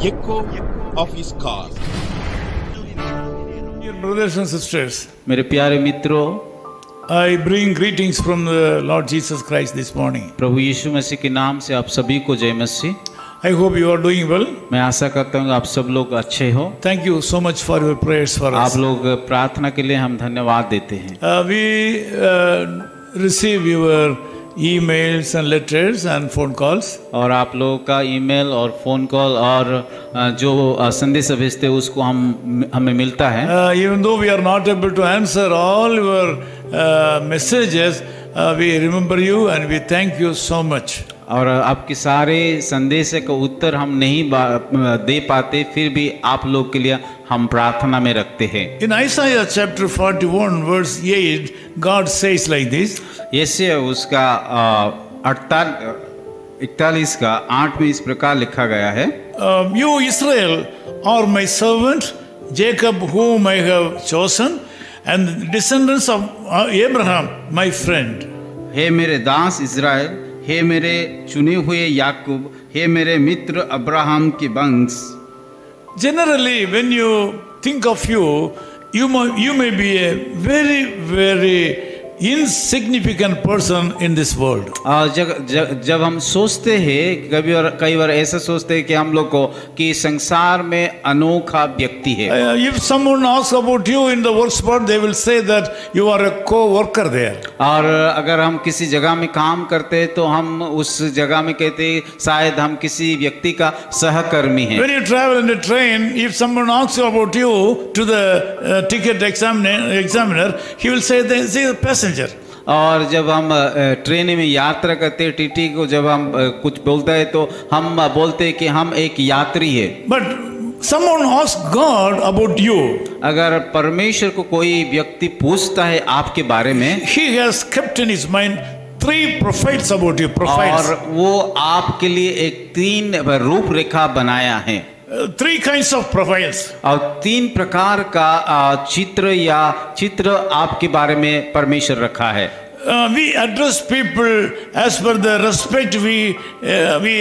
echo of his call. Dear brothers and sisters, मेरे प्यारे मित्रों, I bring greetings from the Lord Jesus Christ this morning. प्रभु यीशु मसीह के नाम से आप सभी को जय मसीह। I hope you are doing well. मैं आशा करता हूँ आप सब लोग अच्छे हो। Thank you so much for your prayers for आप us. लोग प्रार्थना के लिए हम धन्यवाद देते हैं। We receive your emails and letters and phone calls. और आप लोगों का ईमेल और फ़ोन कॉल और जो संदेश भेजते हैं उसको हमें मिलता है। Even though we are not able to answer all your messages, we remember you and we thank you so much. और आपके सारे संदेश का उत्तर हम नहीं दे पाते, फिर भी आप लोग के लिए हम प्रार्थना में रखते हैं। In Isaiah chapter 41 verse 8, God says like this. यसे उसका 41 का 8 में इस प्रकार लिखा गया है, You Israel are my servant, Jacob whom I have chosen, and the descendants of Abraham my friend. हे मेरे दास इज़राइल, हे मेरे चुने हुए याकूब, हे मेरे मित्र अब्राहम के वंश। Generally, when you think of you may be a very insignificant person in this world. जब हम सोचते हैं कई बार ऐसा सोचते हैं कि हम लोग को कि संसार में अनोखा व्यक्ति है। If someone asks about you in the work spot, they will say that you are a co-worker there. और अगर हम किसी जगह में काम करते हैं तो हम उस जगह में कहते हैं शायद हम किसी व्यक्ति का सहकर्मी हैं। When you travel in a train, if someone asks you about you to the ticket examiner, he will say they are passenger. और जब हम ट्रेन में यात्रा करते हैं, टीटी को जब हम कुछ बोलता है तो हम बोलते हैं कि हम एक यात्री है। But someone asks God about you. अगर परमेश्वर को कोई व्यक्ति पूछता है आपके बारे में, He has kept in his mind 3 profiles about you. Profiles. और वो आपके लिए एक 3 रूपरेखा बनाया है। 3 kinds of profiles. और 3 प्रकार का चित्र आपके बारे में परमेश्वर रखा है। We address people as per the respect we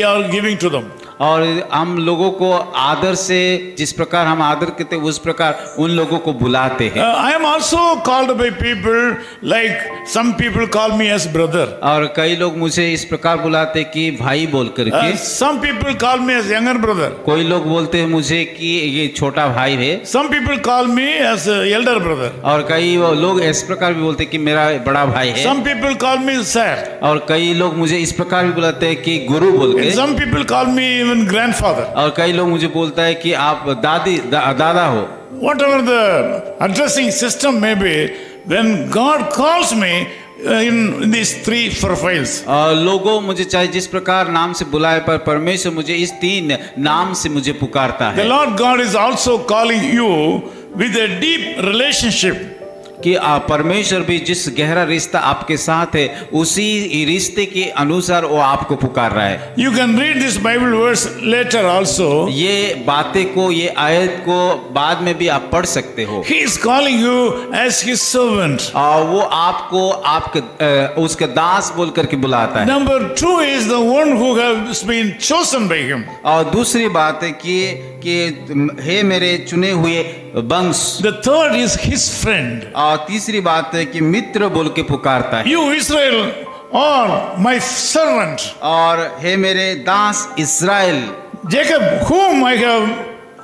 are giving to them. और हम लोगों को आदर से जिस प्रकार हम आदर करते हैं उस प्रकार उन लोगों को बुलाते हैं। I am also called by people like some people call me as brother. और कई लोग मुझे इस प्रकार बुलाते कि भाई बोल करके। Some people call me as younger brother. कोई लोग बोलते हैं मुझे कि ये छोटा भाई है। Some people call me as elder brother. और कई लोग इस प्रकार भी बोलते हैं कि मेरा बड़ा भाई है। Some people call me sir. और कई लोग मुझे इस प्रकार भी बुलाते हैं कि गुरु बोल के। Some people call me even grandfather. और कई लोग मुझे बोलता है कि आप दादा हो। Whatever the addressing system may be, when God calls me in these 3 profiles. लोगों मुझे चाहे जिस प्रकार नाम से बुलाए, पर परमेश्वर मुझे इस 3 नाम से मुझे पुकारता है। The Lord God is also calling you with a deep relationship. कि परमेश्वर भी जिस गहरा रिश्ता आपके साथ है उसी रिश्ते के अनुसार वो आपको पुकार रहा है। You can read this Bible verse later also. ये बातें को, ये आयत को बाद में भी आप पढ़ सकते हो। He is calling you as his servant. वो आपको आपके उसका दास बोल करके बुलाता है। Number 2 is the one who has been chosen by him. और दूसरी बात है कि हे मेरे चुने हुए वंश। The third is his friend. और तीसरी बात है कि मित्र बोल के पुकारता है। You Israel are my servant. और हे मेरे दास इस्राएल, Jacob whom I have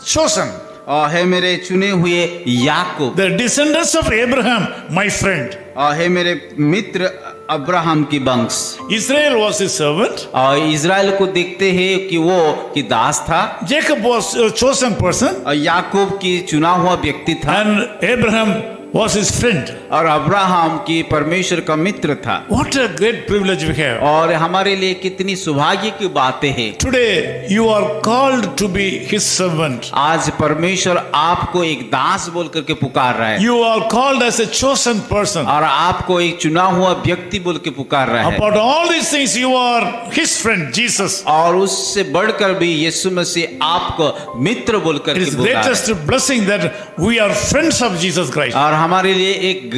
chosen. और हे मेरे चुने हुए याकूब, The descendants of Abraham my friend. और हे मेरे मित्र अब्राहम की वंश। Israel was his servant. और इज़राइल को देखते हैं कि वो कि दास था। Jacob was a chosen person. और याकूब की चुना हुआ व्यक्ति था। And Abraham was his friend. और अब्राहम की परमेश्वर का मित्र था। What a great privilege we have. और हमारे लिए कितनी सौभाग्य की बातें हैं। Today you are called to be his servant. आज परमेश्वर आपको एक दास बोल करके पुकार रहा है। You are called as a chosen person. और आपको एक चुना हुआ व्यक्ति बोल के पुकार रहा है। About all these things you are his friend Jesus. और उससे बढ़कर भी यीशु मसीह आपको मित्र बोल करके It is बुला रहा है। greatest blessing that we are friends of Jesus Christ. और हमारे लिए एक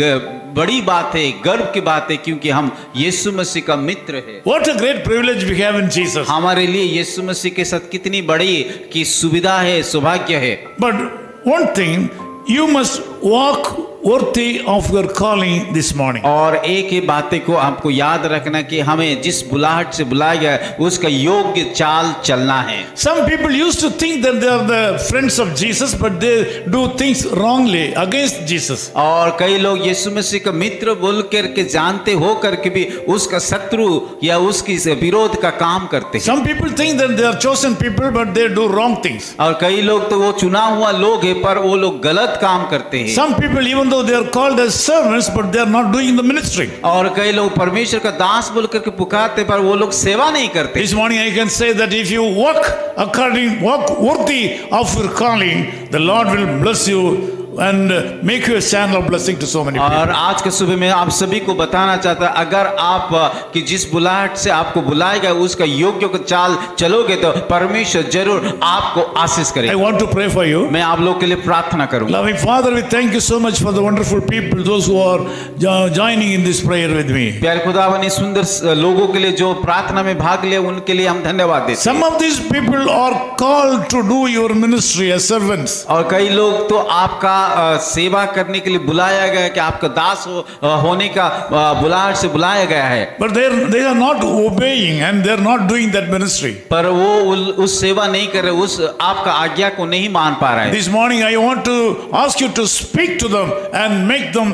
बड़ी बात है, गर्व की बात है, क्योंकि हम यीशु मसीह का मित्र है। What a great privilege we have in Jesus. हमारे लिए यीशु मसीह के साथ कितनी बड़ी की सुविधा है, सौभाग्य है। But one thing, you must walk worthy of your calling this morning. और एक ही बातें को आपको याद रखना कि हमें जिस बुलाहट से बुलाया गया है उसका योग्य चाल चलना है। Some people used to think that they are the friends of Jesus, but they do things wrongly against Jesus. और कई लोग यीशु मसीह का मित्र बोल करके जानते हो करके भी उसका शत्रु या उसकी विरोध का काम करते हैं। Some people think that they are chosen people, but they do wrong things. और कई लोग तो वो चुना हुआ लोग है पर वो लोग गलत काम करते हैं। Some people, even though they are called as servants, but they are not doing the ministry. और कई लोग परमेश्वर का दास बोल करके पुकारते पर वो लोग सेवा नहीं करते। This morning I can say that if you walk worthy of your calling, the Lord will bless you and make you a channel of blessing to so many people. और आज के सुबह में आप सभी को बताना चाहता अगर आप कि जिस बुलाहट से आपको बुलाया गया उसका योग्य को चाल चलोगे तो परमेश्वर जरूर आपको आशीष I करेगा। want to pray for you. मैं आप लोग के लिए प्रार्थना करूंगा। Loving Father, we thank you so much for the wonderful people, those who are joining in this prayer with me. प्यारे खुदावन इस सुंदर लोगों के लिए जो प्रार्थना में भाग लिए उनके लिए हम धन्यवाद देते हैं। Some of these people are called to do your ministry as servants. और कई लोग तो आपका सेवा करने के लिए बुलाया गया है कि आपका दास होने का बुलाहट से बुलाया गया है। But they are not obeying and they are not doing that ministry. पर वो उस सेवा नहीं कर रहे, उस आपका आज्ञा को नहीं मान पा रहे हैं। This morning I want to ask you to speak to them and make them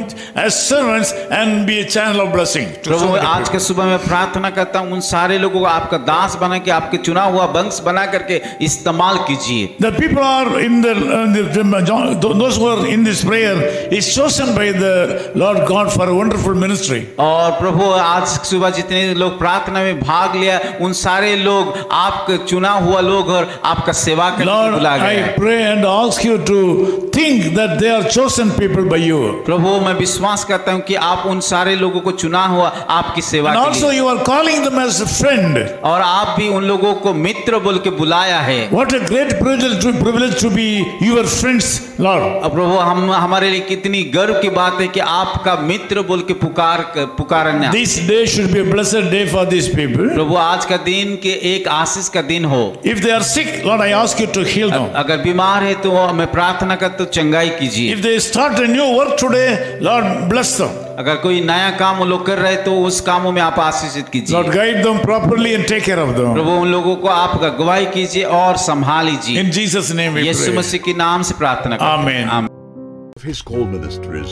as servants and be a channel of blessing. प्रभु आज के सुबह में प्रार्थना करता हूँ उन सारे लोगों को आपका दास बना के आपके चुना हुआ वंश बना करके इस्तेमाल कीजिए। The people are in those who are in this prayer is chosen by the Lord God for a wonderful ministry. और प्रभु आज सुबह जितने लोग प्रार्थना में भाग लिया उन सारे लोग आपके चुना हुआ लोग और आपका सेवा करने के लिए बुलाया गया है। I pray and ask you to think that they are chosen people by you. प्रभु मैं विश्वास करता हूँ कि आप उन सारे लोगों को चुना हुआ आपकी सेवा And के also लिए you are calling them as a friend. और आप भी उन लोगों को मित्र बोल के बुलाया है। What a great privilege to be your friends, Lord. प्रभु हमारे लिए कितनी गर्व की बात है कि आपका मित्र बोल के पुकारना। This day should be a blessed day for these people. प्रभु आज का दिन के एक आशीष का दिन हो। If they are sick, Lord, I ask you to heal them. अगर बीमार है तो मैं प्रार्थना कर तो चंगाई कीजिए। If they start a new work today, Lord, bless them. अगर कोई नया काम वो लोग कर रहे तो उस कामों में आप आशीषित कीजिए। Lord, guide them properly and take care of them. प्रभु उन लोगों को आप अगुवाई कीजिए और संभाल लीजिए। In Jesus' name we Yeshu pray. मसीह के नाम से प्रार्थना करते हैं। Amen. His call ministries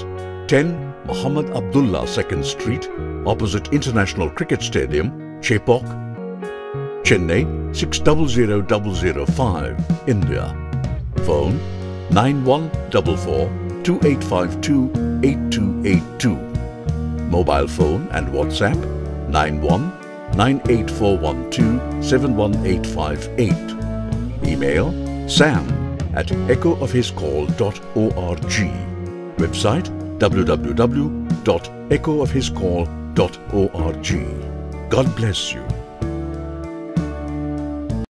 10 Muhammad Abdullah 2nd Street, opposite International Cricket Stadium, Chepauk, Chennai 600005, India. Phone 9144-2852-8282. Mobile phone and WhatsApp 91-98412-71858. Email sam@echoofhiscall.org. Website www.echoofhiscall.org. God bless you.